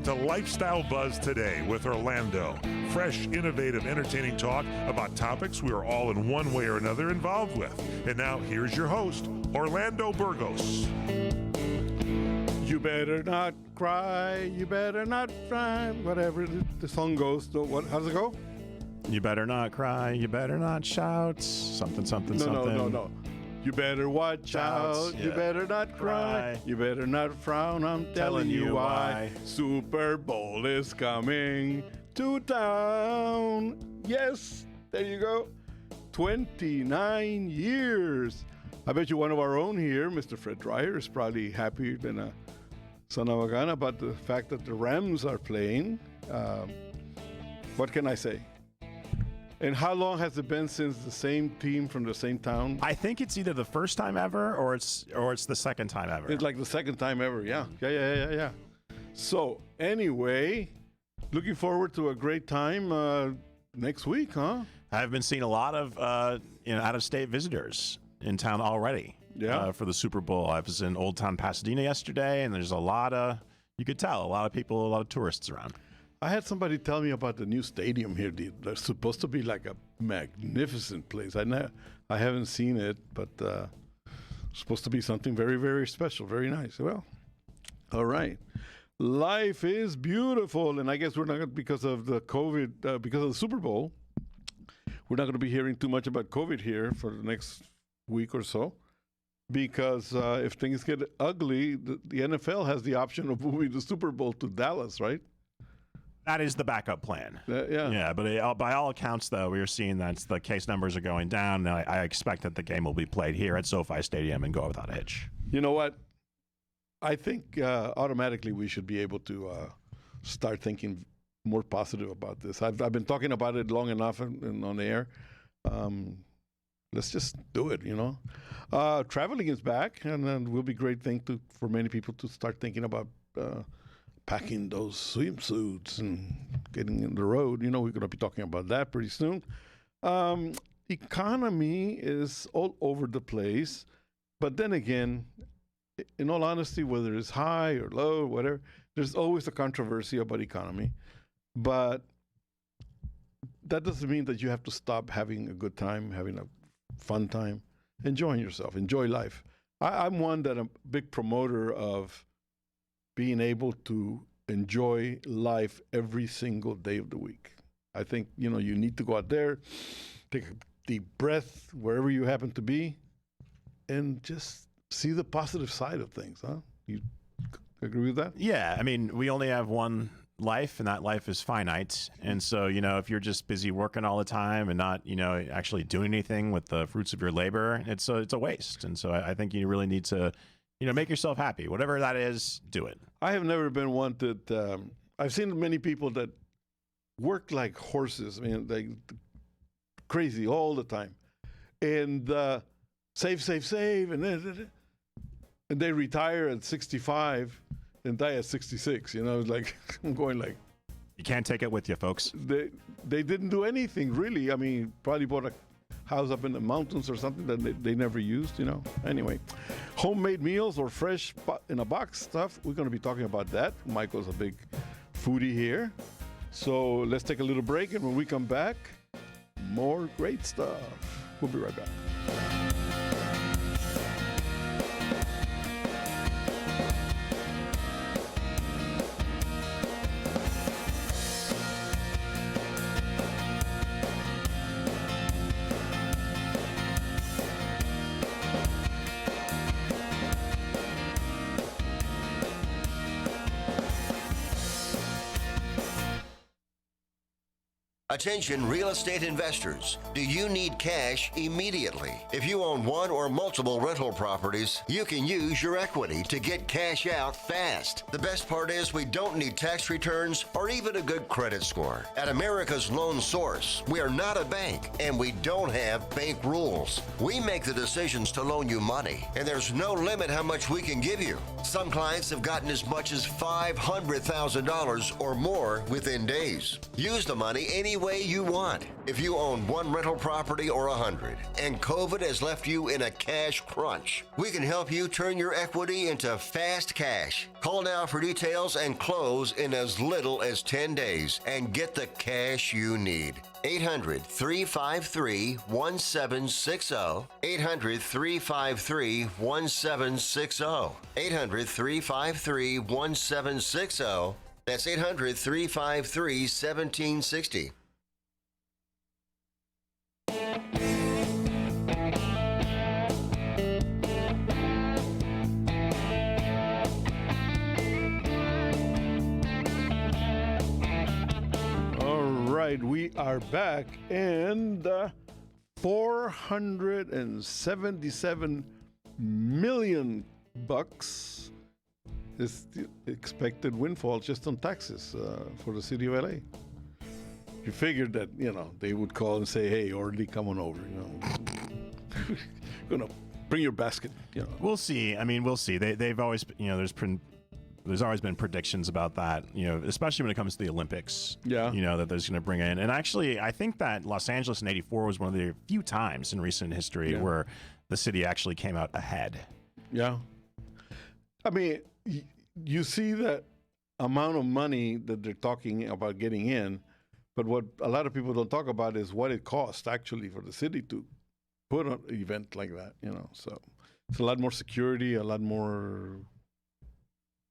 to Lifestyle Buzz Today with Orlando. Fresh, innovative, entertaining talk about topics we are all in one way or another involved with. And now, here's your host, Orlando Burgos. You better not cry, you better not cry, whatever the song goes. How does it go? You better not cry, you better not shout, something. No. You better watch out, yeah. You better not cry, you better not frown, I'm telling you why. Super Bowl is coming to town. Yes, there you go. 29 years. I bet you one of our own here, Mr. Fred Dreyer, is probably happier than a son of a gun about the fact that the Rams are playing. What can I say? And how long has it been since the same team from the same town? I think it's either the first time ever or it's the second time ever. It's like the second time ever, yeah. So, anyway, looking forward to a great time next week, huh? I've been seeing a lot of out-of-state visitors in town already for the Super Bowl. I was in Old Town Pasadena yesterday, and there's a lot of people, a lot of tourists around. I had somebody tell me about the new stadium here. There's supposed to be like a magnificent place. I haven't seen it, but it's supposed to be something very, very special, very nice. Well, all right. Life is beautiful, and I guess we're not gonna, because of the COVID, because of the Super Bowl, we're not going to be hearing too much about COVID here for the next week or so. Because if things get ugly, the NFL has the option of moving the Super Bowl to Dallas, right? That is the backup plan. Yeah, but by all accounts, though, we are seeing that the case numbers are going down. And I expect that the game will be played here at SoFi Stadium and go without a hitch. You know what? I think automatically we should be able to start thinking more positive about this. I've been talking about it long enough and on the air. Let's just do it, Traveling is back, and it will be a great thing for many people to start thinking about packing those swimsuits and getting in the road. We're going to be talking about that pretty soon. Economy is all over the place, but then again, in all honesty, whether it's high or low or whatever, there's always a controversy about economy. But that doesn't mean that you have to stop having a good time, having a fun time, enjoying yourself, enjoy life. I'm one that I'm a big promoter of being able to enjoy life every single day of the week. I think, you need to go out there, take a deep breath wherever you happen to be, and just see the positive side of things, huh? You agree with that? Yeah, I mean, we only have one life, and that life is finite. And so, if you're just busy working all the time and not, actually doing anything with the fruits of your labor, it's a waste. And so I think you really need to, make yourself happy. Whatever that is, do it. I have never been one that, I've seen many people that work like horses. I mean, like crazy all the time. And save, and they retire at 65 and die at 66. Like I'm going like, you can't take it with you, folks. They didn't do anything really. I mean, probably bought a house up in the mountains or something that they never used. Anyway, homemade meals or fresh in a box stuff. We're going to be talking about that. Michael's a big foodie here, so let's take a little break, and when we come back, more great stuff. We'll be right back. Attention real estate investors. Do you need cash immediately? If you own one or multiple rental properties, you can use your equity to get cash out fast. The best part is we don't need tax returns or even a good credit score. At America's Loan Source, we are not a bank and we don't have bank rules. We make the decisions to loan you money, and there's no limit how much we can give you. Some clients have gotten as much as $500,000 or more within days. Use the money any any way you want. If you own one rental property or 100 and COVID has left you in a cash crunch, we can help you turn your equity into fast cash. Call now for details and close in as little as 10 days and get the cash you need. 800-353-1760. 800-353-1760. 800-353-1760. That's 800-353-1760. We are back, and $477 million is the expected windfall just on taxes for the city of LA. You figured that, they would call and say, "Hey, Orly, come on over, gonna bring your basket." We'll see. I mean, we'll see. They've always, there's always been predictions about that, especially when it comes to the Olympics. Yeah. That there's going to bring in. And actually, I think that Los Angeles in '84 was one of the few times in recent history where the city actually came out ahead. Yeah. I mean, you see that amount of money that they're talking about getting in, but what a lot of people don't talk about is what it costs actually for the city to put on an event like that, So it's a lot more security, a lot more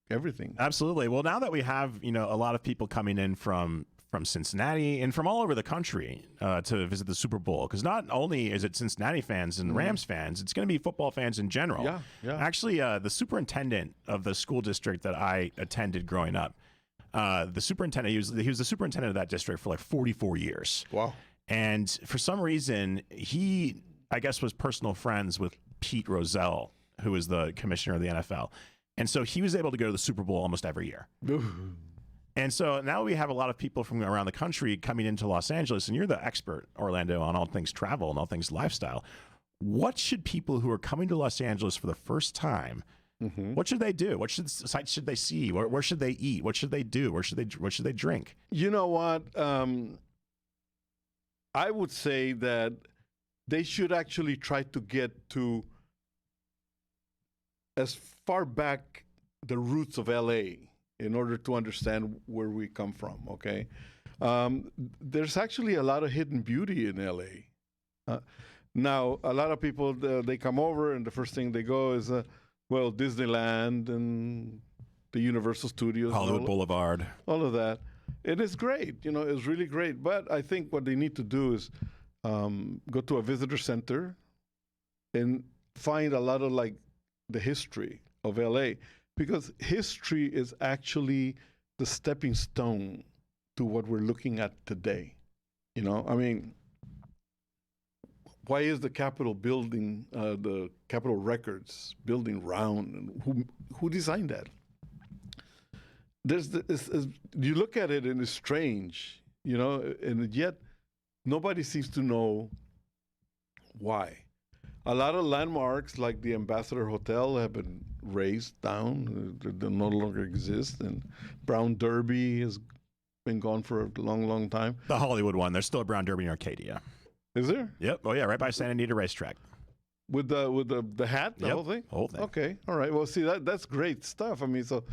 everything. Absolutely. Well, now that we have, a lot of people coming in from Cincinnati and from all over the country to visit the Super Bowl, because not only is it Cincinnati fans and Rams fans, it's going to be football fans in general. Yeah. Actually, the superintendent of the school district that I attended growing up, the superintendent, he was the superintendent of that district for like 44 years. Wow. And for some reason, he, I guess, was personal friends with Pete Rozelle, who was the commissioner of the NFL. And so he was able to go to the Super Bowl almost every year. And so now we have a lot of people from around the country coming into Los Angeles, and you're the expert, Orlando, on all things travel and all things lifestyle. What should people who are coming to Los Angeles for the first time, what should they do? What sites should they see? Where should they eat? What should they do? What should they drink? You know what? I would say that they should actually try to get to as far back the roots of LA in order to understand where we come from, okay? There's actually a lot of hidden beauty in LA. Now, a lot of people, they come over and the first thing they go is, Disneyland and the Universal Studios. Hollywood Boulevard. All of that. It is great, it's really great. But I think what they need to do is go to a visitor center and find a lot of the history of LA, because history is actually the stepping stone to what we're looking at today. I mean, why is the Capitol building, the Capitol Records building round, and who designed that? You look at it and it's strange, and yet nobody seems to know why. A lot of landmarks like the Ambassador Hotel have been razed down. They no longer exist. And Brown Derby has been gone for a long, long time. The Hollywood one. There's still a Brown Derby in Arcadia. Is there? Yep. Oh, yeah, right by Santa Anita Racetrack. With the hat, the whole thing? Whole thing. Okay. All right. Well, see, that's great stuff. I mean, so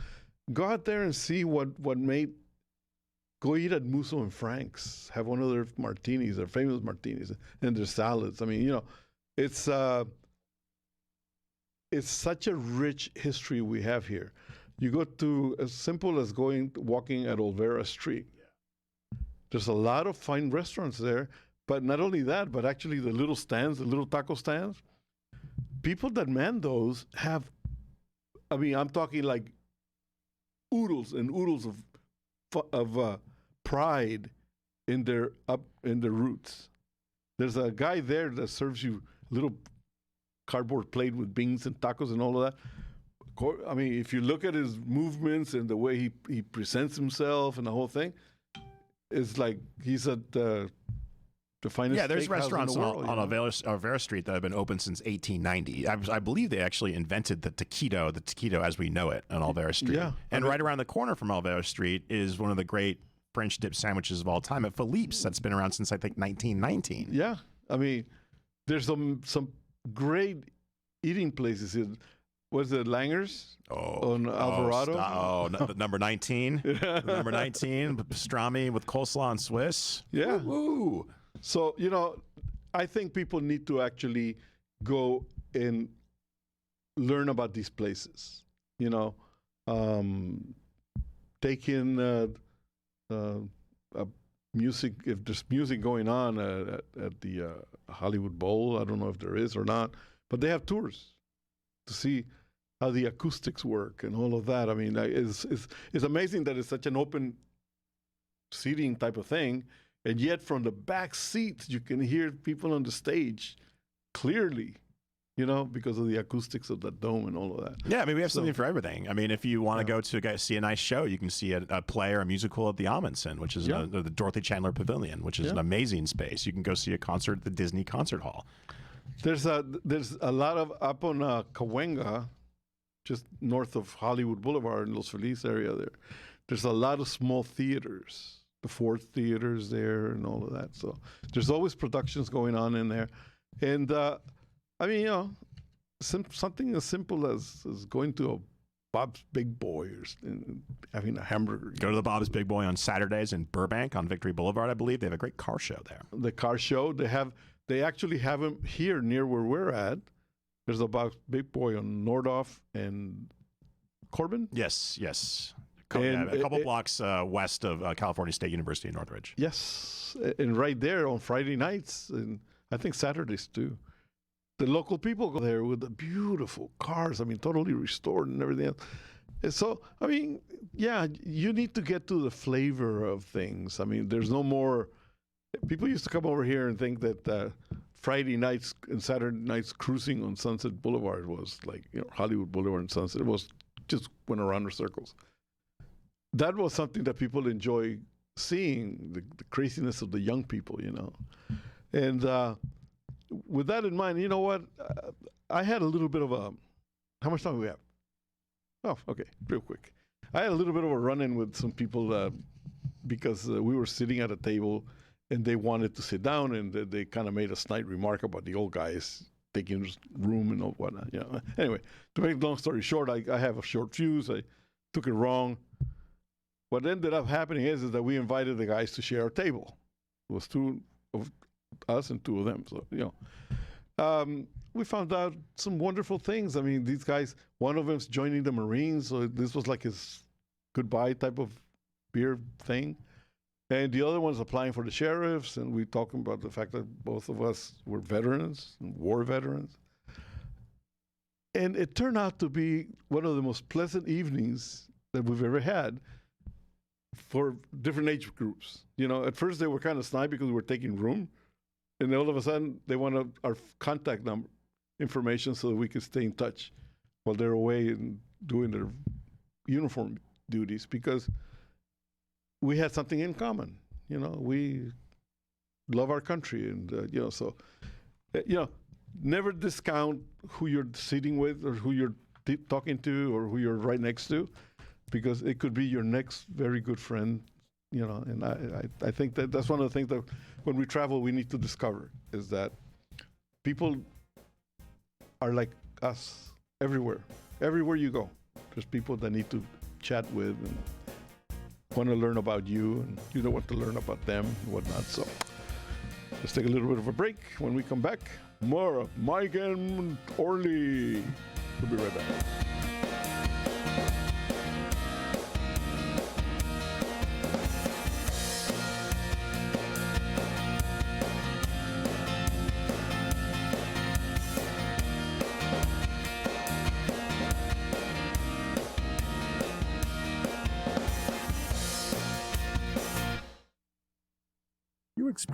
go out there and see what made... Go eat at Musso and Frank's. Have one of their martinis, their famous martinis, and their salads. I mean, it's such a rich history we have here. You go to as simple as walking at Olvera Street. There's a lot of fine restaurants there, but not only that, but actually the little stands, the little taco stands. People that man those have, I mean, I'm talking like oodles and oodles of pride in their roots. There's a guy there that serves you little cardboard plate with beans and tacos and all of that. I mean, if you look at his movements and the way he presents himself and the whole thing, it's like he's at the finest. Yeah, there's steakhouse restaurants in the world, on Olvera Street that have been open since 1890. I believe they actually invented the taquito as we know it on Olvera Street. Yeah, and right around the corner from Olvera Street is one of the great French dip sandwiches of all time at Philippe's. That's been around since I think 1919. Yeah, I mean, there's some great eating places. Was it Langer's on Alvarado? Number 19. Number 19, pastrami with coleslaw and Swiss. Yeah. Woo. So, you know, I think people need to actually go and learn about these places. You know, take in music, if there's music going on at the Hollywood Bowl. I don't know if there is or not, but they have tours to see how the acoustics work and all of that. I mean, it's amazing that it's such an open seating type of thing, and yet from the back seats you can hear people on the stage clearly, you know, because of the acoustics of the dome and all of that. Yeah, I mean, we have something for everything. I mean, if you want to go to see a nice show, you can see a play or a musical at the Amundsen, which is the Dorothy Chandler Pavilion, which is an amazing space. You can go see a concert at the Disney Concert Hall. There's a lot of up on Cahuenga, just north of Hollywood Boulevard in Los Feliz area there. There's a lot of small theaters, the Ford theaters there and all of that. So there's always productions going on in there. And I mean, you know, something as simple as going to a Bob's Big Boy or having a hamburger. Go to the Bob's Big Boy on Saturdays in Burbank on Victory Boulevard, I believe. They have a great car show there. The car show, they actually have them here near where we're at. There's a Bob's Big Boy on Nordhoff and Corbin. Yes. A couple blocks west of California State University in Northridge. Yes, and right there on Friday nights, and I think Saturdays too. The local people go there with the beautiful cars. I mean, totally restored and everything else. And so, I mean, yeah, you need to get to the flavor of things. I mean, there's no more. People used to come over here and think that Friday nights and Saturday nights cruising on Sunset Boulevard was like, you know, Hollywood Boulevard and Sunset. It was just went around in circles. That was something that people enjoy seeing, the craziness of the young people, you know. And with that in mind, you know what? I had a little bit of a, how much time do we have? Oh, okay, real quick. I had a little bit of a run-in with some people because we were sitting at a table and they wanted to sit down, and they kind of made a snide remark about the old guys taking room and all whatnot. You know. Anyway, to make a long story short, I have a short fuse. I took it wrong. What ended up happening is that we invited the guys to share our table. It was two of us and two of them. So, you know, we found out some wonderful things. I mean, these guys, one of them's joining the Marines, so this was like his goodbye type of beer thing. And the other one's applying for the sheriffs, and we talking about the fact that both of us were veterans, war veterans. And it turned out to be one of the most pleasant evenings that we've ever had for different age groups. You know, at first they were kind of snide because we were taking room, and then all of a sudden they wanted our contact number information so that we could stay in touch while they're away and doing their uniform duties, because we had something in common. You know, we love our country, and you know, so you know, never discount who you're sitting with or who you're talking to or who you're right next to, because it could be your next very good friend. You know, and I think that's one of the things that when we travel we need to discover, is that people are like us everywhere. Everywhere you go, there's people that need to chat with and want to learn about you, and you don't want to learn about them and whatnot. So let's take a little bit of a break. When we come back, more of Mike and Orly. We'll be right back.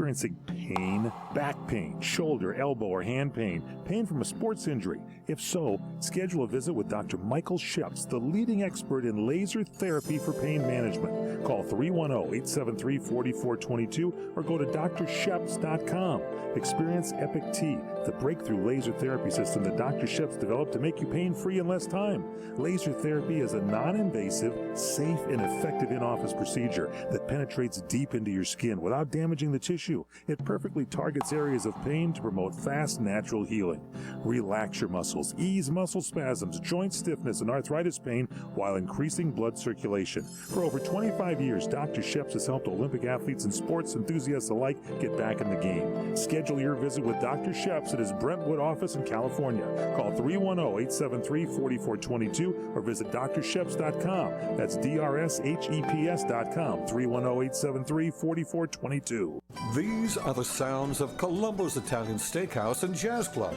experiencing pain, back pain, shoulder, elbow, or hand pain, pain from a sports injury? If so, schedule a visit with Dr. Michael Sheps, the leading expert in laser therapy for pain management. Call 310-873-4422 or go to drsheps.com. Experience Epic T, the breakthrough laser therapy system that Dr. Sheps developed to make you pain-free in less time. Laser therapy is a non-invasive, safe, and effective in-office procedure that penetrates deep into your skin without damaging the tissue. It perfectly targets areas of pain to promote fast, natural healing. Relax your muscles, ease muscle spasms, joint stiffness, and arthritis pain while increasing blood circulation. For over 25 years, Dr. Sheps has helped Olympic athletes and sports enthusiasts alike get back in the game. Schedule your visit with Dr. Sheps at his Brentwood office in California. Call 310-873-4422 or visit drsheps.com. That's DRSHEPS.com. 310-873-4422. These are the sounds of Columbo's Italian Steakhouse and Jazz Club.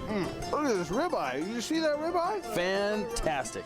Look at this ribeye. Did you see that ribeye? Fantastic.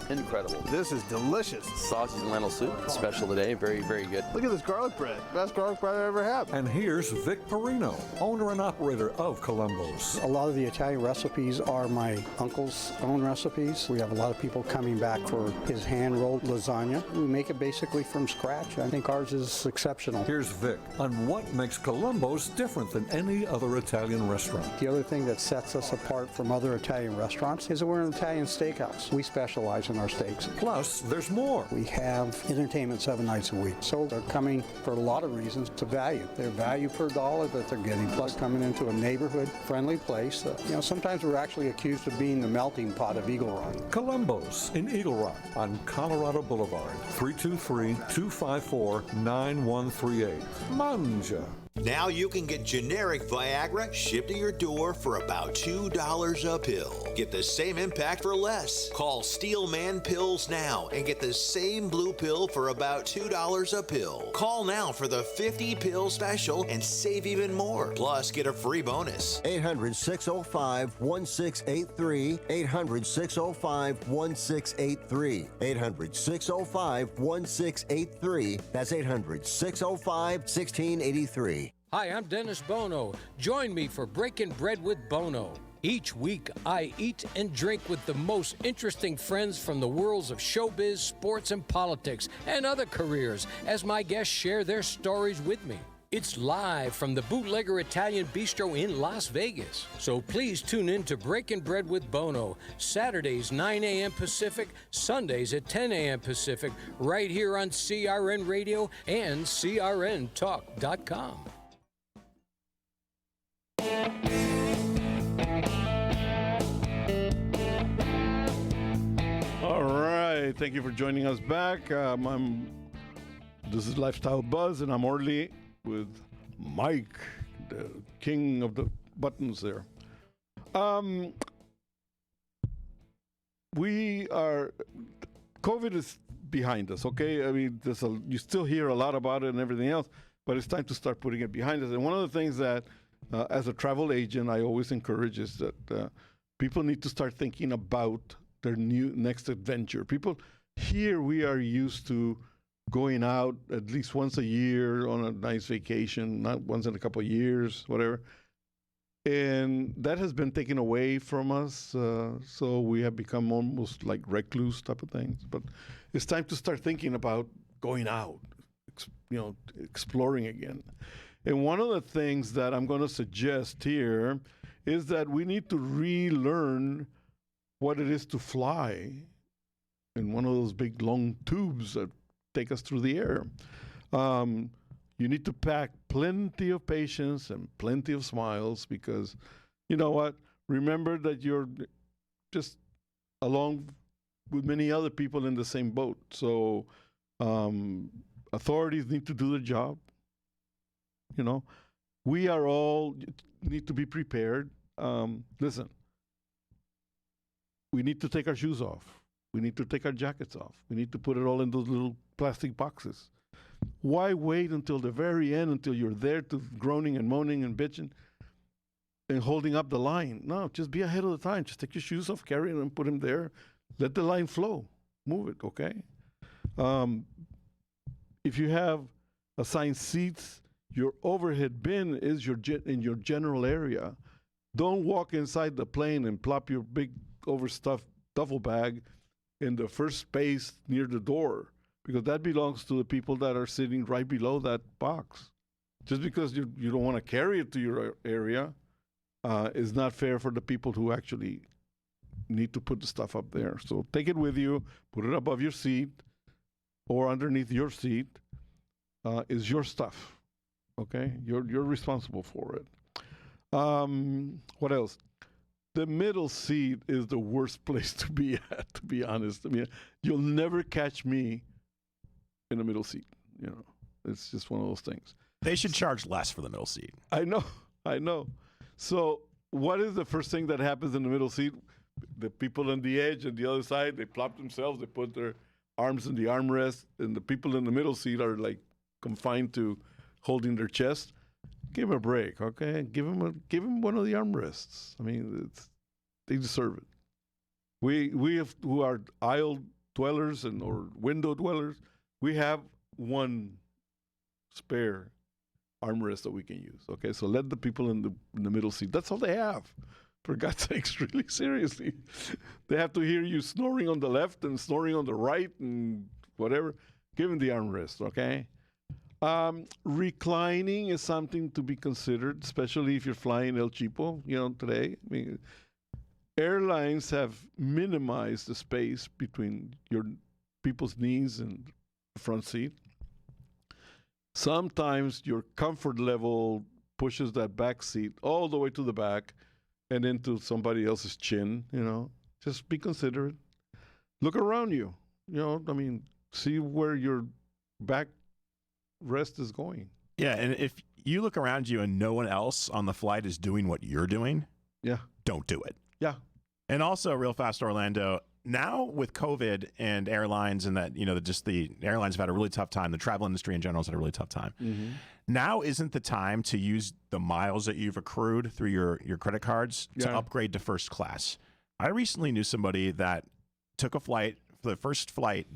Incredible. This is delicious. Sausage and lentil soup, special today. Very, very good. Look at this garlic bread. Best garlic bread I ever had. And here's Vic Perino, owner and operator of Columbo's. A lot of the Italian recipes are my uncle's own recipes. We have a lot of people coming back for his hand-rolled lasagna. We make it basically from scratch. I think ours is exceptional. Here's Vic on what makes Columbo's different than any other Italian restaurant. The other thing that sets us apart from other Italian restaurants is that we're an Italian steakhouse. We specialize in our steaks. Plus, there's more. We have entertainment 7 nights a week. So they're coming for a lot of reasons to value. Their value per dollar that they're getting, plus coming into a neighborhood-friendly place. Sometimes we're actually accused of being the melting pot of Eagle Rock. Columbo's in Eagle Rock on Colorado Boulevard, 323-254-9138. Manja. Now you can get generic Viagra shipped to your door for about $2 a pill. Get the same impact for less. Call Steelman Pills now and get the same blue pill for about $2 a pill. Call now for the 50-pill special and save even more. Plus, get a free bonus. 800-605-1683. 800-605-1683. 800-605-1683. That's 800-605-1683. Hi, I'm Dennis Bono. Join me for Breaking Bread with Bono. Each week, I eat and drink with the most interesting friends from the worlds of showbiz, sports, and politics, and other careers, as my guests share their stories with me. It's live from the Bootlegger Italian Bistro in Las Vegas. So please tune in to Breaking Bread with Bono, Saturdays 9 a.m. Pacific, Sundays at 10 a.m. Pacific, right here on CRN Radio and CRNTalk.com. All right, thank you for joining us back. This is Lifestyle Buzz, and I'm Orly with Mike, the king of the buttons there. COVID is behind us, okay? I mean, you still hear a lot about it and everything else, but it's time to start putting it behind us. And one of the things that, as a travel agent, I always encourage is that people need to start thinking about their next adventure. People here, we are used to going out at least once a year on a nice vacation, not once in a couple of years, whatever. And that has been taken away from us. So we have become almost like recluse type of things. But it's time to start thinking about going out, exploring again. And one of the things that I'm going to suggest here is that we need to relearn what it is to fly in one of those big long tubes that take us through the air. You need to pack plenty of patience and plenty of smiles, because you know what? Remember that you're just along with many other people in the same boat. So authorities need to do their job. We are all need to be prepared. Listen, we need to take our shoes off. We need to take our jackets off. We need to put it all in those little plastic boxes. Why wait until the very end, until you're there to groaning and moaning and bitching and holding up the line? No, just be ahead of the time. Just take your shoes off, carry them, put them there. Let the line flow. Move it, okay? If you have assigned seats, Your overhead bin is in your general area. Don't walk inside the plane and plop your big overstuffed duffel bag in the first space near the door, because that belongs to the people that are sitting right below that box. Just because you don't want to carry it to your area is not fair for the people who actually need to put the stuff up there. So take it with you, put it above your seat or underneath your seat. Is your stuff, okay? You're responsible for it. What else? The middle seat is the worst place to be at, to be honest. I mean, you'll never catch me in the middle seat. You know, it's just one of those things. They should charge less for the middle seat. I know. So what is the first thing that happens in the middle seat? The people on the edge and the other side, they plop themselves, they put their arms in the armrest, and the people in the middle seat are like confined to holding their chest. Give them a break, okay? Give them one of the armrests. I mean, they deserve it. We have, who are aisle dwellers or window dwellers, we have one spare armrest that we can use. Okay, so let the people in the middle seat. That's all they have. For God's sakes, really seriously, they have to hear you snoring on the left and snoring on the right and whatever. Give them the armrest. Okay. Reclining is something to be considered, especially if you're flying El Cheapo. You know, today. I mean, airlines have minimized the space between your people's knees and the front seat. Sometimes your comfort level pushes that back seat all the way to the back and into somebody else's chin, you know. Just be considerate. Look around you. You know, I mean, see where your back rest is going. Yeah, and if you look around you and no one else on the flight is doing what you're doing, don't do it. Yeah. And also, real fast, Orlando, now with COVID and airlines and that, you know, just the airlines have had a really tough time. The travel industry in general has had a really tough time. Mm-hmm. Now isn't the time to use the miles that you've accrued through your credit cards to upgrade to first class. I recently knew somebody that took a flight, for the first flight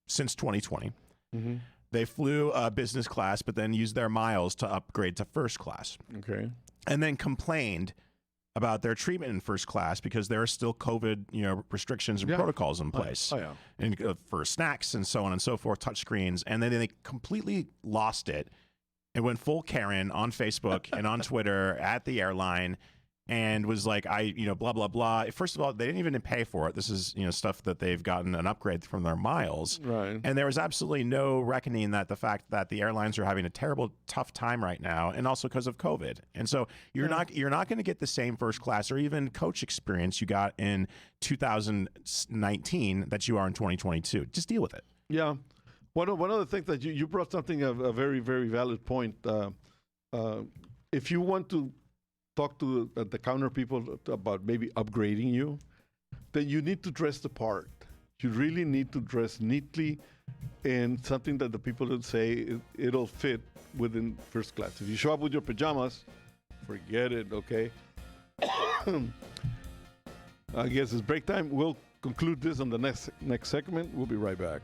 since 2020. Mm-hmm. They flew business class, but then used their miles to upgrade to first class. Okay. And then complained about their treatment in first class because there are still COVID, you know, restrictions and protocols in place, and for snacks and so on and so forth, touch screens, and then they completely lost it and went full Karen on Facebook and on Twitter at the airline, and was like, blah blah blah. First of all, they didn't even pay for it. This is, you know, stuff that they've gotten an upgrade from their miles, right? And there was absolutely no reckoning that the fact that the airlines are having a terrible tough time right now, and also because of COVID. And so you're not going to get the same first class or even coach experience you got in 2019 that you are in 2022. Just deal with it. Yeah. One of the things that you brought something a very, very valid point. If you want to talk to the counter people about maybe upgrading you, then you need to dress the part. You really need to dress neatly in something that the people would say it'll fit within first class. If you show up with your pajamas, forget it, okay? I guess it's break time. We'll conclude this on the next segment. We'll be right back.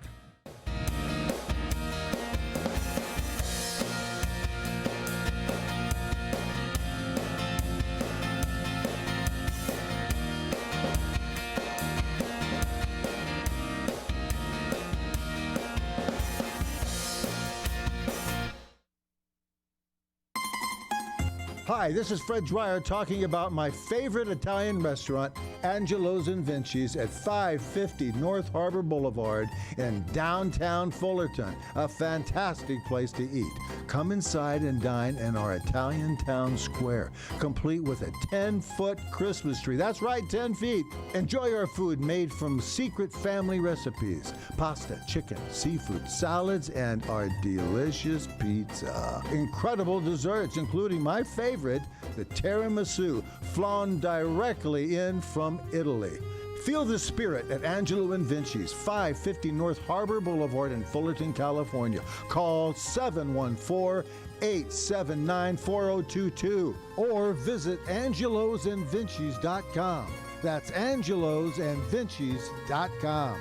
Hi, this is Fred Dwyer talking about my favorite Italian restaurant, Angelo's and Vinci's at 550 North Harbor Boulevard in downtown Fullerton. A fantastic place to eat. Come inside and dine in our Italian town square, complete with a 10-foot Christmas tree. That's right, 10 feet. Enjoy our food made from secret family recipes. Pasta, chicken, seafood, salads, and our delicious pizza. Incredible desserts, including my favorite, the tiramisu, flown directly in from Italy. Feel the spirit at Angelo and Vinci's, 550 North Harbor Boulevard in Fullerton, California. Call 714-879-4022 or visit angelosandvincis.com. That's angelosandvincis.com.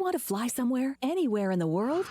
want to fly somewhere, anywhere in the world?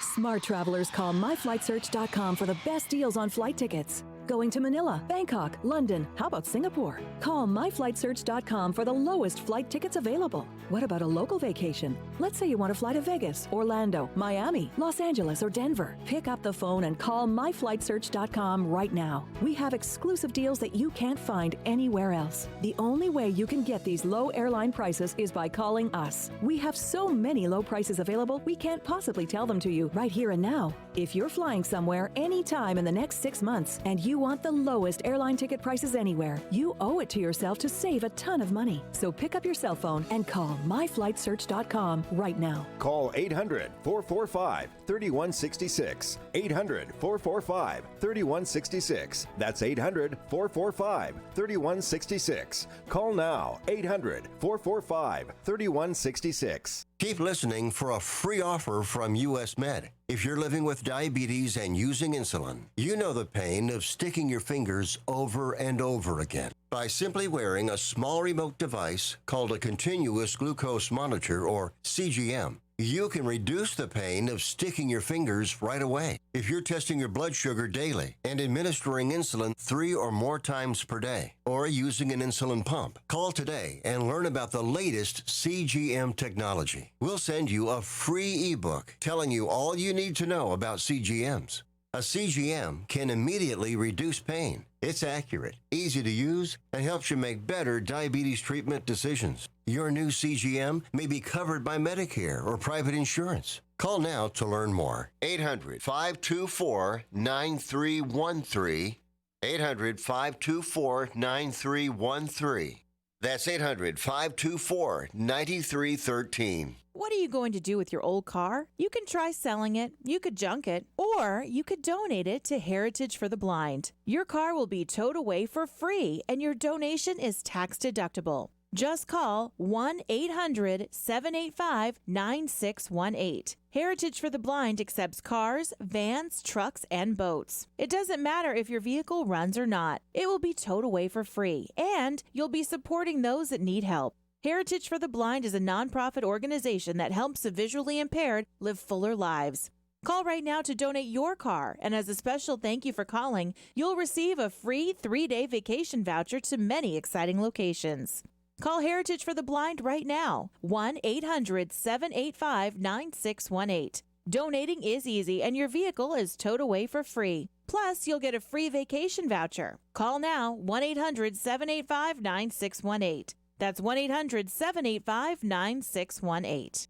Smart travelers call myflightsearch.com for the best deals on flight tickets. Going to Manila, Bangkok, London, how about Singapore? Call myflightsearch.com for the lowest flight tickets available. What about a local vacation? Let's say you want to fly to Vegas, Orlando, Miami, Los Angeles, or Denver. Pick up the phone and call myflightsearch.com right now. We have exclusive deals that you can't find anywhere else. The only way you can get these low airline prices is by calling us. We have so many low prices available, we can't possibly tell them to you right here and now. If you're flying somewhere anytime in the next 6 months and you want the lowest airline ticket prices anywhere, you owe it to yourself to save a ton of money. So pick up your cell phone and call myflightsearch.com right now. Call 800-445-3166. 800-445-3166. That's 800-445-3166. Call now. 800-445-3166. Keep listening for a free offer from US Med. If you're living with diabetes and using insulin, you know the pain of sticking your fingers over and over again. By simply wearing a small remote device called a continuous glucose monitor, or CGM, you can reduce the pain of sticking your fingers right away. If you're testing your blood sugar daily and administering insulin 3 or more times per day, or using an insulin pump, call today and learn about the latest CGM technology. We'll send you a free ebook telling you all you need to know about CGMs. A CGM can immediately reduce pain. It's accurate, easy to use, and helps you make better diabetes treatment decisions. Your new CGM may be covered by Medicare or private insurance. Call now to learn more. 800-524-9313. 800-524-9313. That's 800-524-9313. What are you going to do with your old car? You can try selling it, you could junk it, or you could donate it to Heritage for the Blind. Your car will be towed away for free, and your donation is tax deductible. Just call 1-800-785-9618. Heritage for the Blind accepts cars, vans, trucks, and boats. It doesn't matter if your vehicle runs or not. It will be towed away for free, and you'll be supporting those that need help. Heritage for the Blind is a nonprofit organization that helps the visually impaired live fuller lives. Call right now to donate your car, and as a special thank you for calling, you'll receive a free 3-day vacation voucher to many exciting locations. Call Heritage for the Blind right now, 1-800-785-9618. Donating is easy, and your vehicle is towed away for free. Plus, you'll get a free vacation voucher. Call now, 1-800-785-9618. That's 1-800-785-9618.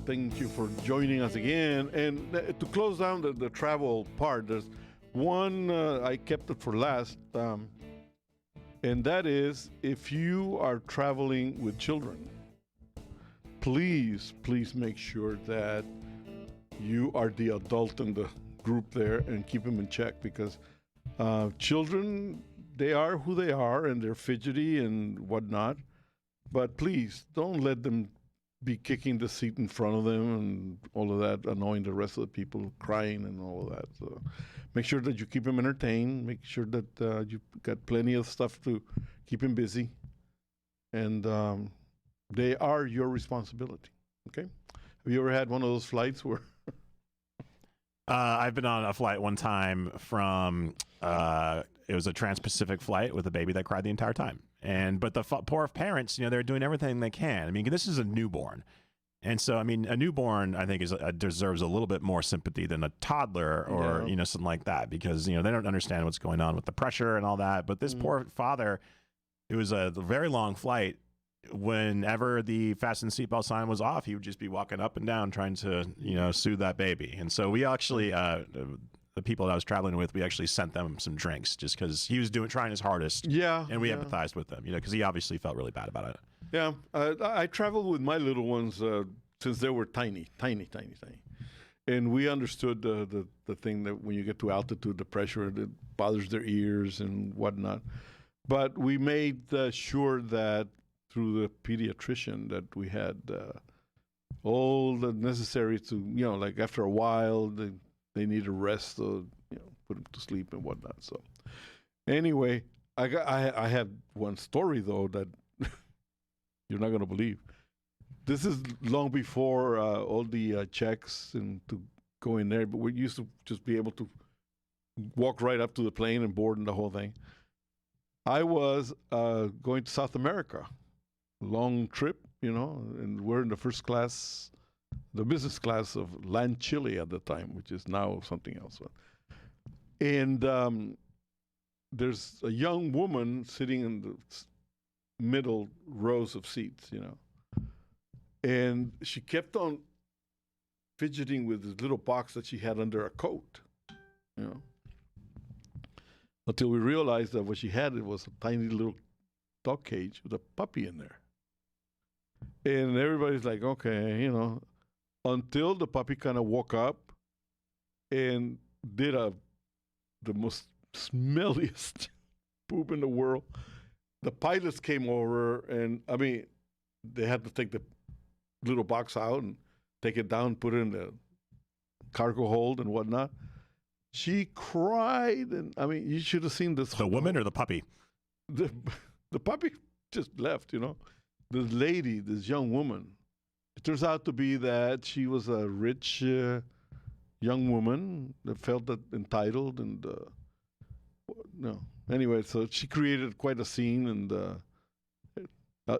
Thank you for joining us again. And to close down the travel part, there's one, I kept it for last, and that is, if you are traveling with children, please make sure that you are the adult in the group there and keep them in check, because children, they are who they are, and they're fidgety and whatnot, but please don't let them be kicking the seat in front of them and all of that, annoying the rest of the people, crying and all of that. So make sure that you keep them entertained. Make sure that you've got plenty of stuff to keep them busy. And they are your responsibility. Okay? Have you ever had one of those flights where... I've been on a flight one time from... it was a Trans-Pacific flight with a baby that cried the entire time. But the poor parents, they're doing everything they can. I mean, this is a newborn. And so, I mean, a newborn, I think, deserves a little bit more sympathy than a toddler or, something like that, because, they don't understand what's going on with the pressure and all that. But this poor father, it was a very long flight. Whenever the fasten seatbelt sign was off, he would just be walking up and down trying to, soothe that baby. And so we actually... the people that I was traveling with, we actually sent them some drinks just because he was trying his hardest. Yeah. And we empathized with them, because he obviously felt really bad about it. Yeah. I traveled with my little ones since they were tiny. And we understood the thing that when you get to altitude, the pressure, it bothers their ears and whatnot. But we made sure that through the pediatrician that we had all the necessary to, like after a while, they need a rest, so, put them to sleep and whatnot. So anyway, I have one story, though, that you're not going to believe. This is long before all the checks and to go in there, but we used to just be able to walk right up to the plane and board and the whole thing. I was going to South America, long trip, and we're in the first class, the business class of LAN Chile at the time, which is now something else. And there's a young woman sitting in the middle rows of seats, and she kept on fidgeting with this little box that she had under a coat, until we realized that what she had, it was a tiny little dog cage with a puppy in there. And everybody's like, okay, until the puppy kind of woke up and did the most smelliest poop in the world. The pilots came over, and they had to take the little box out and take it down, put it in the cargo hold and whatnot. She cried, and you should have seen this. The woman or the puppy? The puppy just left, This lady, this young woman, it turns out to be that she was a rich young woman that felt that entitled, and anyway, so she created quite a scene, and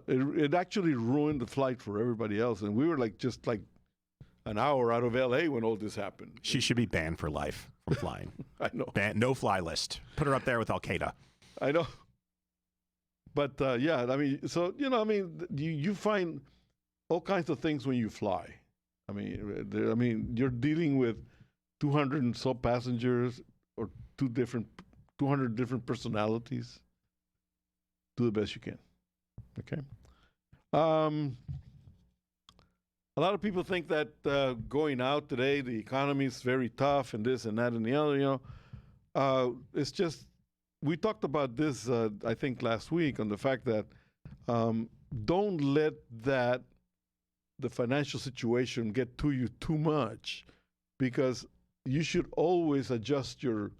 it actually ruined the flight for everybody else, and we were just an hour out of LA when all this happened. She should be banned for life from flying. I know. No fly list. Put her up there with Al Qaeda. I know. But you find all kinds of things when you fly. You're dealing with 200 and so passengers, or 200 different personalities. Do the best you can. Okay. A lot of people think that going out today, the economy is very tough and this and that and the other, it's just, we talked about this, I think, last week on the fact that don't let the financial situation get to you too much, because you should always adjust yourselves,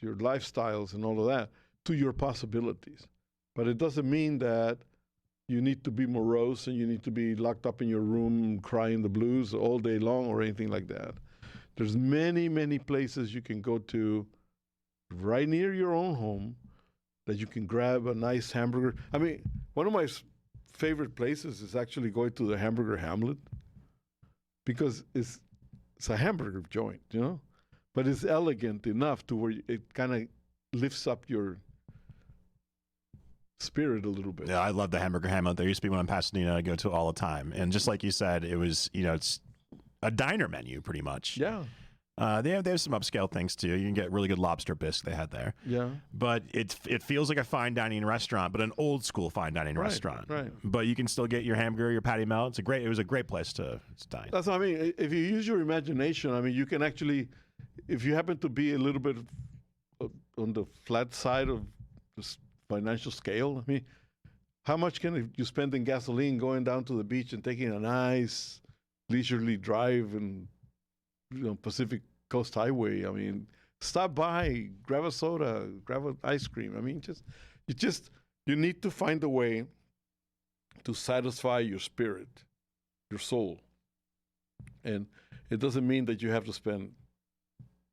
your lifestyles and all of that to your possibilities. But it doesn't mean that you need to be morose and you need to be locked up in your room crying the blues all day long or anything like that. There's many, many places you can go to right near your own home that you can grab a nice hamburger. One of my favorite places is actually going to the Hamburger Hamlet, because it's a hamburger joint, but it's elegant enough to where it kind of lifts up your spirit a little bit. Yeah, I love the Hamburger Hamlet. There used to be one in Pasadena I go to all the time. And just like you said, it was, it's a diner menu pretty much. Yeah. They have some upscale things too. You can get really good lobster bisque they had there. Yeah. But it feels like a fine dining restaurant, but an old school fine dining restaurant. Right. But you can still get your hamburger, your patty melt. It was a great place to dine. That's what I mean. If you use your imagination, you can actually, if you happen to be a little bit on the flat side of this financial scale, how much can you spend in gasoline going down to the beach and taking a nice leisurely drive and Pacific Coast Highway? Stop by, grab a soda, grab an ice cream. You need to find a way to satisfy your spirit, your soul. And it doesn't mean that you have to spend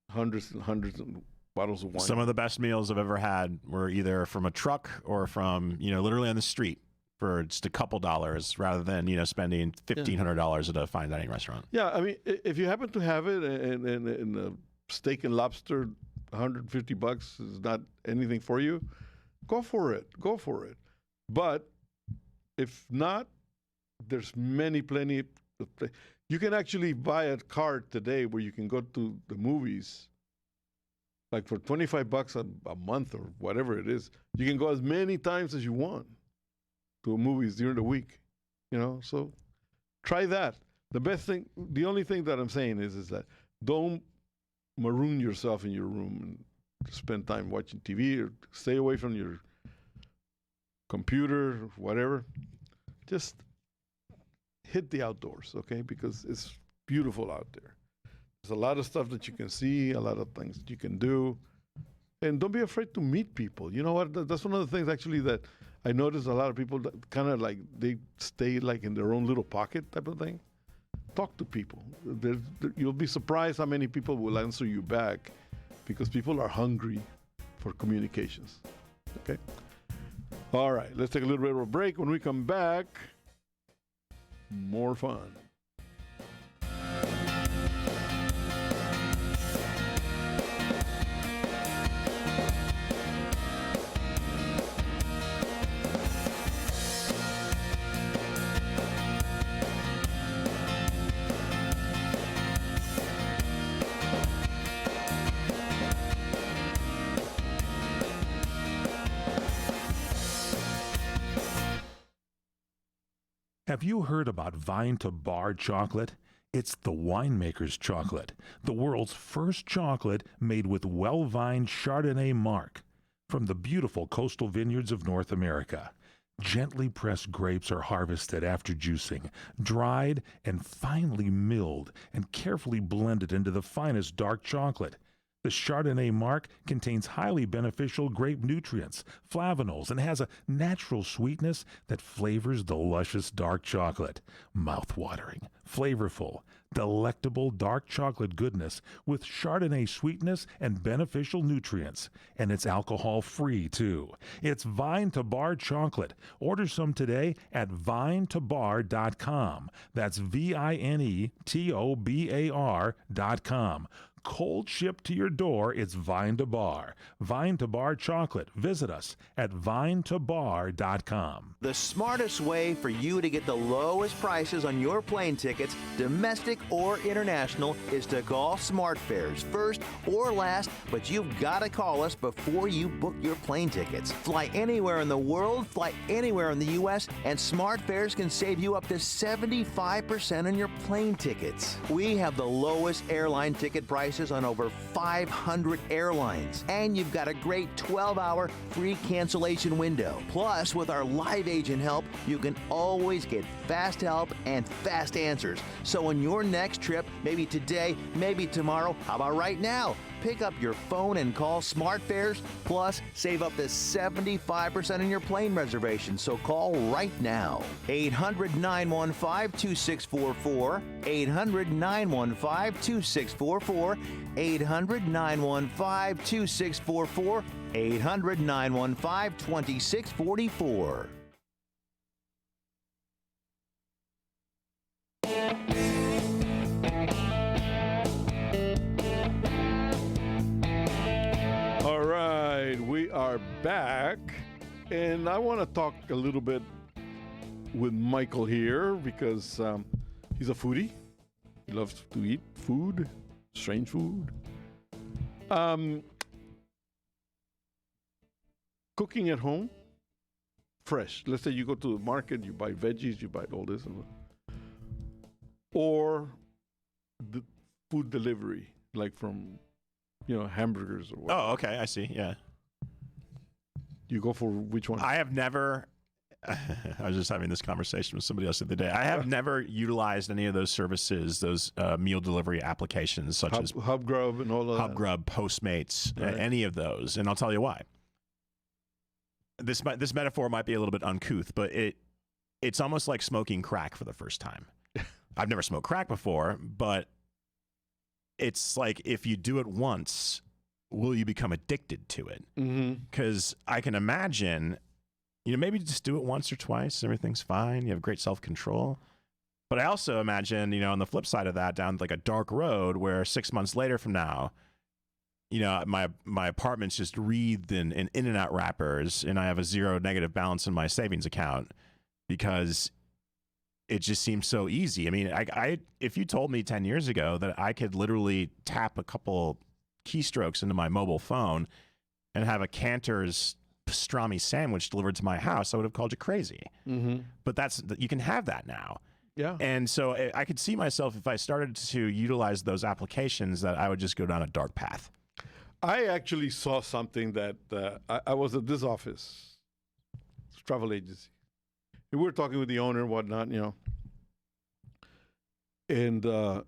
hundreds and hundreds of bottles of wine. Some of the best meals I've ever had were either from a truck or from, literally on the street for just a couple dollars, rather than, spending $1,500 at a fine dining restaurant. Yeah, if you happen to have it and a steak and lobster, $150 is not anything for you, go for it. But if not, there's plenty of, you can actually buy a card today where you can go to the movies. Like for $25 a month or whatever it is, you can go as many times as you want to movies during the week, so try that. The only thing that I'm saying is that don't maroon yourself in your room and spend time watching TV, or stay away from your computer, whatever. Just hit the outdoors, okay? Because it's beautiful out there. There's a lot of stuff that you can see, a lot of things that you can do. And don't be afraid to meet people. You know what? That's one of the things actually that I notice a lot of people that kind of like, they stay like in their own little pocket type of thing. Talk to people. You'll be surprised how many people will answer you back because people are hungry for communications. Okay? All right, let's take a little bit of a break. When we come back, more fun. Have you heard about Vine to Bar chocolate? It's the winemaker's chocolate, the world's first chocolate made with well-vined Chardonnay marc from the beautiful coastal vineyards of North America. Gently pressed grapes are harvested after juicing, dried and finely milled and carefully blended into the finest dark chocolate. The Chardonnay marc contains highly beneficial grape nutrients, flavanols, and has a natural sweetness that flavors the luscious dark chocolate. Mouth-watering, flavorful, delectable dark chocolate goodness with Chardonnay sweetness and beneficial nutrients. And it's alcohol-free, too. It's Vine to Bar chocolate. Order some today at vinetobar.com. That's VINETOBAR.com. Cold shipped to your door, it's Vine to Bar. Vine to Bar chocolate. Visit us at vinetobar.com. The smartest way for you to get the lowest prices on your plane tickets, domestic or international, is to call SmartFares first or last, but you've got to call us before you book your plane tickets. Fly anywhere in the world, fly anywhere in the U.S., and SmartFares can save you up to 75% on your plane tickets. We have the lowest airline ticket prices on over 500 airlines, and you've got a great 12-hour free cancellation window. Plus, with our live agent help, you can always get fast help and fast answers. So on your next trip, maybe today, maybe tomorrow, how about right now? Pick up your phone and call SmartFares, plus save up to 75% on your plane reservation. So call right now. 800-915-2644, 800-915-2644, 800-915-2644, 800-915-2644. All right, we are back, and I want to talk a little bit with Michael here because he's a foodie. He loves to eat food, strange food. Cooking at home, fresh. Let's say you go to the market, you buy veggies, you buy all this, or the food delivery, like from hamburgers or whatever. Oh, okay, I see. Yeah. You go for which one? I have never. I was just having this conversation with somebody else the other day. I have never utilized any of those services, those meal delivery applications, such as HubGrub and all of that. HubGrub, Postmates, any of those, and I'll tell you why. This metaphor might be a little bit uncouth, but it's almost like smoking crack for the first time. I've never smoked crack before, but it's like if you do it once, will you become addicted to it? Because I can imagine, maybe just do it once or twice, everything's fine, you have great self-control. But I also imagine, on the flip side of that, down like a dark road where 6 months later from now, my apartment's just wreathed in In-N-Out wrappers, and I have a zero negative balance in my savings account because it just seems so easy. I mean, I if you told me 10 years ago that I could literally tap a couple keystrokes into my mobile phone and have a Cantor's pastrami sandwich delivered to my house, I would have called you crazy. But you can have that now. Yeah. And so I could see myself, if I started to utilize those applications, that I would just go down a dark path. I actually saw something that I was at this office, travel agency. We were talking with the owner and whatnot, And all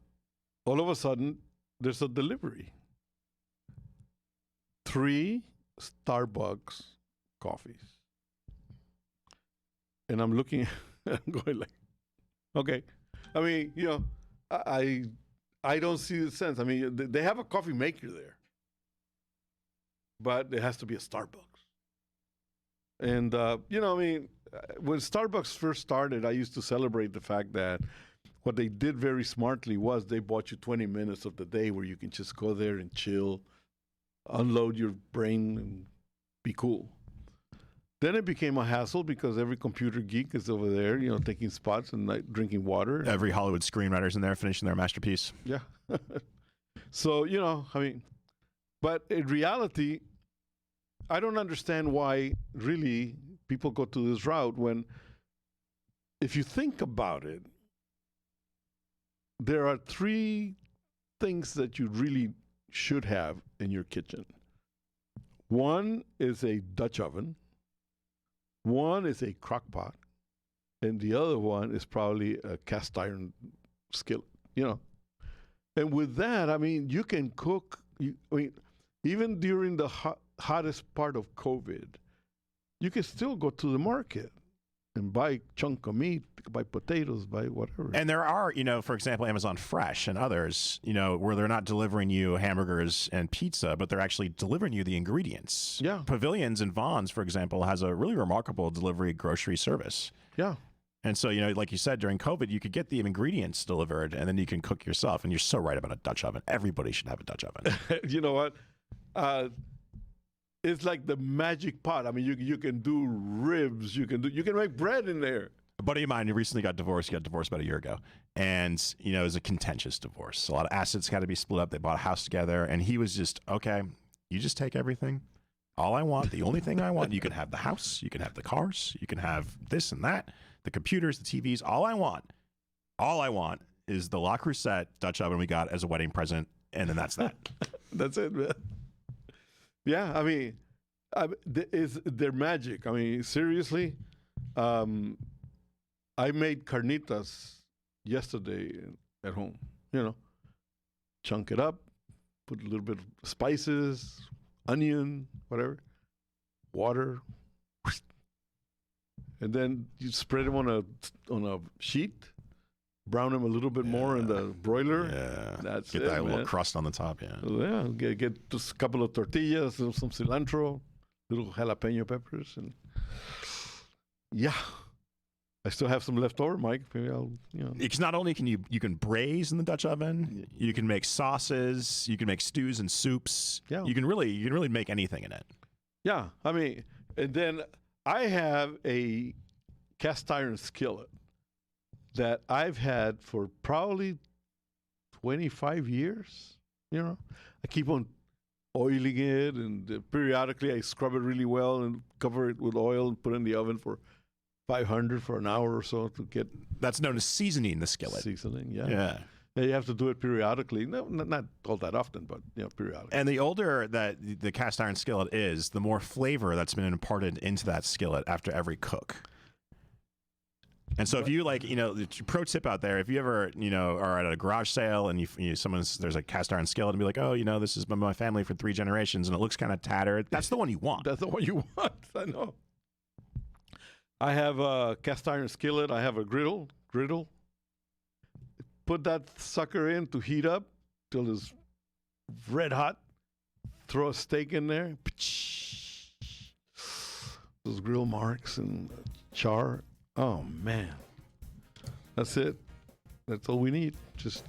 of a sudden, there's a delivery. 3 Starbucks coffees. And I'm looking, I'm going like, okay. I mean, you know, I don't see the sense. I mean, they have a coffee maker there, but it has to be a Starbucks. And, you know, I mean, when Starbucks first started, I used to celebrate the fact that what they did very smartly was they bought you 20 minutes of the day where you can just go there and chill, unload your brain, and be cool. Then it became a hassle because every computer geek is over there, you know, taking spots and like drinking water. Every Hollywood screenwriter's in there finishing their masterpiece. Yeah. So, you know, I mean, but in reality, I don't understand why really people go to this route when, if you think about it, there are 3 things that you really should have in your kitchen. One is a Dutch oven. One is a crock pot. And the other one is probably a cast iron skillet, you know. And with that, I mean, you can cook. I mean, even during the hottest part of COVID, you can still go to the market and buy a chunk of meat, buy potatoes, buy whatever. And there are, you know, for example, Amazon Fresh and others, you know, where they're not delivering you hamburgers and pizza, but they're actually delivering you the ingredients. Yeah. Pavilions and Vons, for example, has a really remarkable delivery grocery service. Yeah. And so, you know, like you said, during COVID, you could get the ingredients delivered and then you can cook yourself. And you're so right about a Dutch oven. Everybody should have a Dutch oven. You know what? It's like the magic pot. I mean, you can do ribs. You can make bread in there. A buddy of mine who recently got divorced. He got divorced about a year ago. And, you know, it was a contentious divorce. A lot of assets got to be split up. They bought a house together. And he was just, okay, you just take everything. All I want, the only thing I want, you can have the house. You can have the cars. You can have this and that. The computers, the TVs. All I want is the La Crusette Dutch oven we got as a wedding present. And then that's that. That's it, man. Yeah, I mean, they're magic. I mean, seriously, I made carnitas yesterday at home. You know, chunk it up, put a little bit of spices, onion, whatever, water, and then you spread them on a sheet, brown them a little bit more in the broiler. Yeah, that's get it, that little man. crust on the top. Yeah, Yeah, get just a couple of tortillas, some cilantro, little jalapeno peppers, and yeah, I still have some left over, Mike. Maybe I'll, you know. Because not only can you can braise in the Dutch oven, you can make sauces, you can make stews and soups. Yeah. You can really make anything in it. Yeah, I mean, and then I have a cast iron skillet that I've had for probably 25 years. You know, I keep on oiling it, and periodically I scrub it really well and cover it with oil and put it in the oven for 500 for an hour or so to get. That's known as seasoning the skillet. Seasoning, yeah. Yeah. And you have to do it periodically. No, not all that often, but you know, periodically. And the older that the cast iron skillet is, the more flavor that's been imparted into that skillet after every cook. And so if you like, you know, the pro tip out there, if you ever, you know, are at a garage sale and there's a cast iron skillet and be like, oh, you know, this has been my family for 3 generations and it looks kind of tattered. That's the one you want. That's the one you want. I know. I have a cast iron skillet. I have a griddle. Put that sucker in to heat up till it's red hot. Throw a steak in there. Those grill marks and char. Oh, man. That's it. That's all we need. Just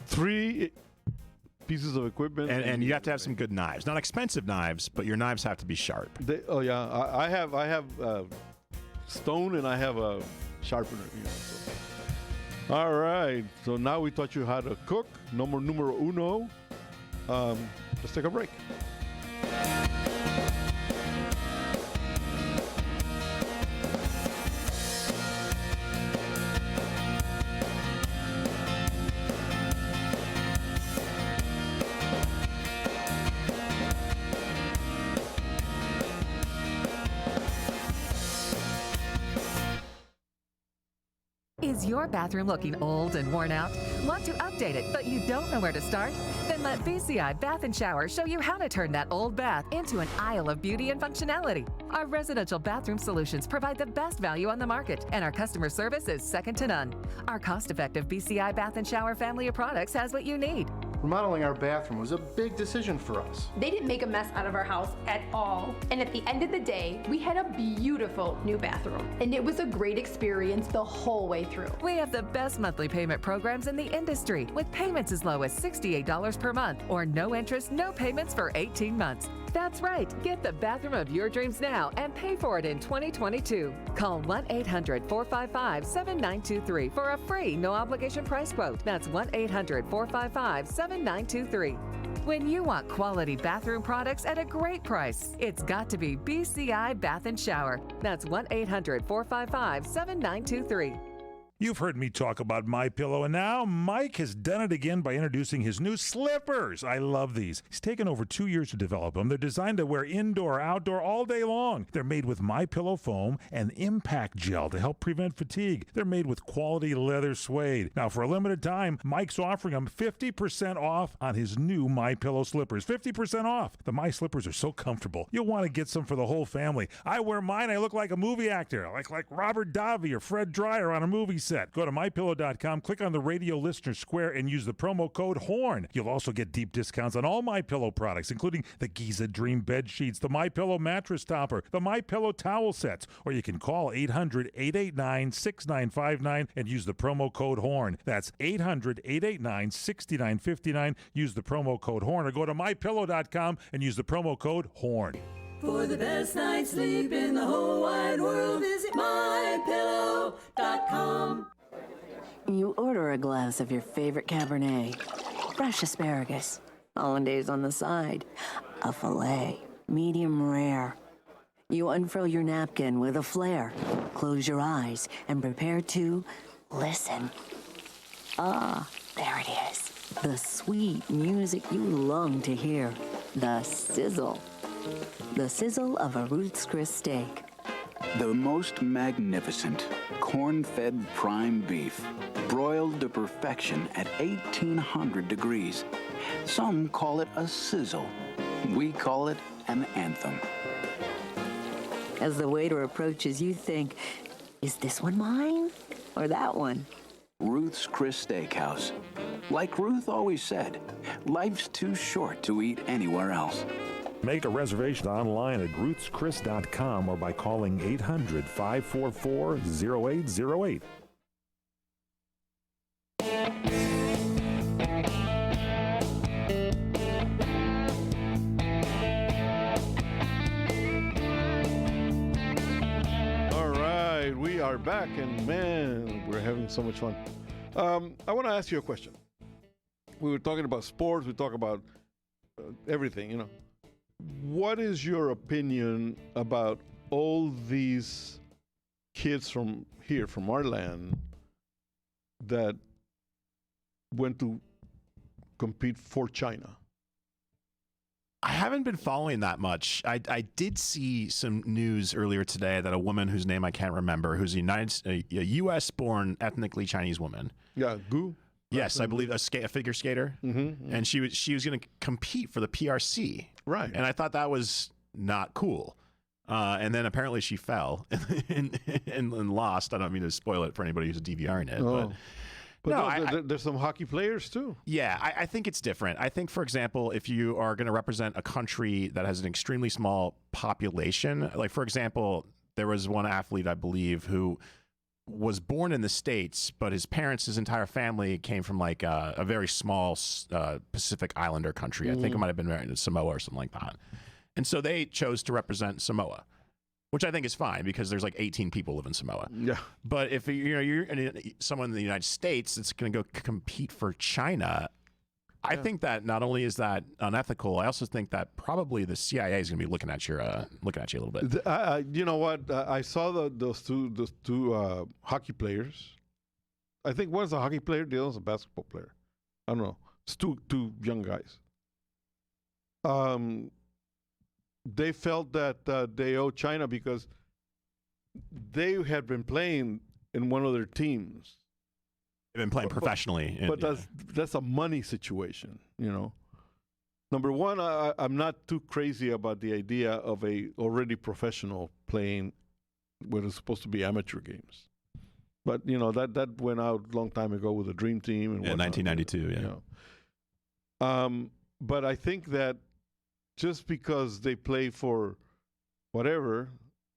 3 pieces of equipment. And you have to have some good knives. Not expensive knives, but your knives have to be sharp. I have stone and I have a sharpener. You know, so. All right. So now we taught you how to cook. Numero uno. Let's take a break. Is Is your bathroom looking old and worn out? Want to update it, but you don't know where to start? Then let BCI Bath & Shower show you how to turn that old bath into an aisle of beauty and functionality. Our residential bathroom solutions provide the best value on the market, and our customer service is second to none. Our cost-effective BCI Bath & Shower family of products has what you need. Remodeling our bathroom was a big decision for us. They didn't make a mess out of our house at all. And at the end of the day, we had a beautiful new bathroom. And it was a great experience the whole way through. We have the best monthly payment programs in the industry, with payments as low as $68 per month or no interest, no payments for 18 months. That's right. Get the bathroom of your dreams now and pay for it in 2022. Call 1-800-455-7923 for a free, no-obligation price quote. That's 1-800-455-7923. When you want quality bathroom products at a great price, it's got to be BCI Bath & Shower. That's 1-800-455-7923. You've heard me talk about MyPillow, and now Mike has done it again by introducing his new slippers. I love these. It's taken over 2 years to develop them. They're designed to wear indoor, outdoor, all day long. They're made with MyPillow foam and impact gel to help prevent fatigue. They're made with quality leather suede. Now, for a limited time, Mike's offering them 50% off on his new MyPillow slippers. 50% off. The My Slippers are so comfortable. You'll want to get some for the whole family. I wear mine. I look like a movie actor, like Robert Davi or Fred Dreyer on a movie set. Go to MyPillow.com, click on the radio listener square, and use the promo code HORN. You'll also get deep discounts on all MyPillow products, including the Giza Dream bed sheets, the MyPillow mattress topper, the MyPillow towel sets, or you can call 800-889-6959 and use the promo code HORN. That's 800-889-6959. Use the promo code HORN, or go to MyPillow.com and use the promo code HORN. For the best night's sleep in the whole wide world, visit MyPillow.com. You order a glass of your favorite Cabernet, fresh asparagus, hollandaise on the side, a filet, medium rare. You unfurl your napkin with a flair, close your eyes, and prepare to listen. Ah, there it is. The sweet music you long to hear. The sizzle. The sizzle of a Ruth's Chris steak. The most magnificent corn-fed prime beef, broiled to perfection at 1,800 degrees. Some call it a sizzle. We call it an anthem. As the waiter approaches, you think, is this one mine or that one? Ruth's Chris Steakhouse. Like Ruth always said, life's too short to eat anywhere else. Make a reservation online at ruthschris.com or by calling 800-544-0808. All right, we are back, and man, we're having so much fun. I want to ask you a question. We were talking about sports, we talk about everything, you know. What is your opinion about all these kids from here, from our land, that went to compete for China? I haven't been following that much. I did see some news earlier today that a woman whose name I can't remember, who's a U.S.-born ethnically Chinese woman. Yeah, Gu. Yes, I believe a figure skater, and she was going to compete for the PRC. Right. And I thought that was not cool. And then apparently she fell and lost. I don't mean to spoil it for anybody who's DVRing it, but no, there's some hockey players too. Yeah, I think it's different. I think, for example, if you are going to represent a country that has an extremely small population, like, for example, there was one athlete, I believe, who was born in the States, but his parents, his entire family came from like a very small Pacific Islander country. I think it might have been married to Samoa or something like that. And so they chose to represent Samoa, which I think is fine because there's like 18 people live in Samoa. Yeah. But if you're someone in the United States that's going to go compete for China, I think that not only is that unethical, I also think that probably the CIA is going to be looking at you a little bit. You know what? I saw those two hockey players. I think one's a hockey player, the other's a basketball player. I don't know. It's two young guys. They felt that they owe China because they had been playing in one of their teams They've been playing professionally. But that's a money situation, you know. Number one, I'm not too crazy about the idea of a already professional playing what is supposed to be amateur games. But, you know, that went out a long time ago with the Dream Team. And 1992, yeah. You know. But I think that just because they play for whatever,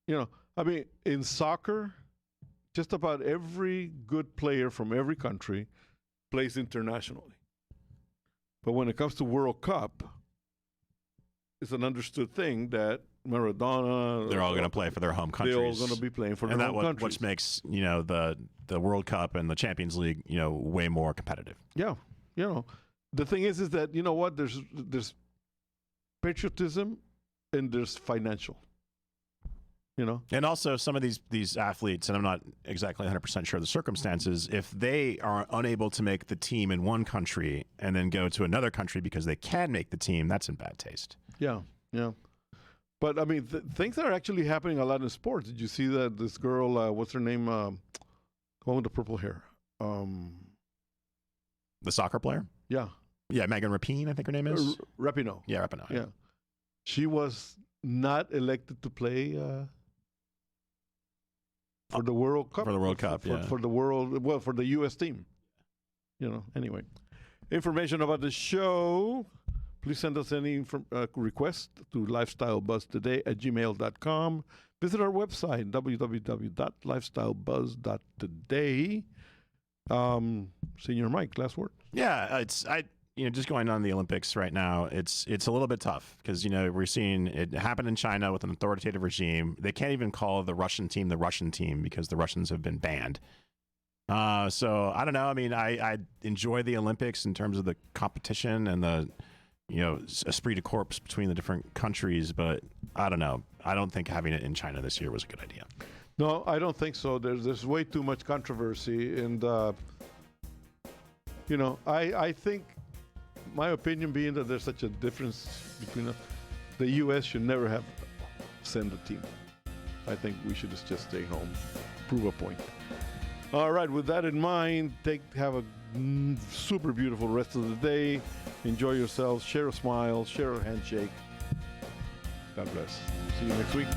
you know, I mean, in soccer, just about every good player from every country plays internationally. But when it comes to World Cup, it's an understood thing that Maradona, they're all going to play for their home countries. They're all going to be playing for their home countries. Which makes, you know, the World Cup and the Champions League, you know, way more competitive. Yeah, you know, the thing is that, you know what, there's patriotism and there's financial. You know? And also some of these athletes, and I'm not exactly 100% sure of the circumstances, if they are unable to make the team in one country and then go to another country because they can make the team, that's in bad taste. Yeah, yeah. But, I mean, things are actually happening a lot in sports. Did you see that this girl, what's her name, the one with the purple hair? The soccer player? Yeah. Yeah, Megan Rapinoe, I think her name is. Rapinoe. Yeah, Rapinoe. Yeah. She was not elected to play for the World Cup. For the World Cup, yeah. For the U.S. team. You know, anyway. Information about the show, please send us any request to lifestylebuzztoday@gmail.com. Visit our website, www.lifestylebuzz.today. Senior Mike, last word. Yeah, just going on the Olympics right now, it's a little bit tough because, you know, we're seeing it happen in China with an authoritative regime. They can't even call the Russian team because the Russians have been banned. So I don't know. I mean, I enjoy the Olympics in terms of the competition and the, you know, esprit de corps between the different countries, but I don't know. I don't think having it in China this year was a good idea. No, I don't think so. There's way too much controversy, and you know, I think, my opinion being that there's such a difference between us, the U.S. should never have sent a team. I think we should just stay home, prove a point. All right, with that in mind, have a super beautiful rest of the day. Enjoy yourselves. Share a smile. Share a handshake. God bless. See you next week.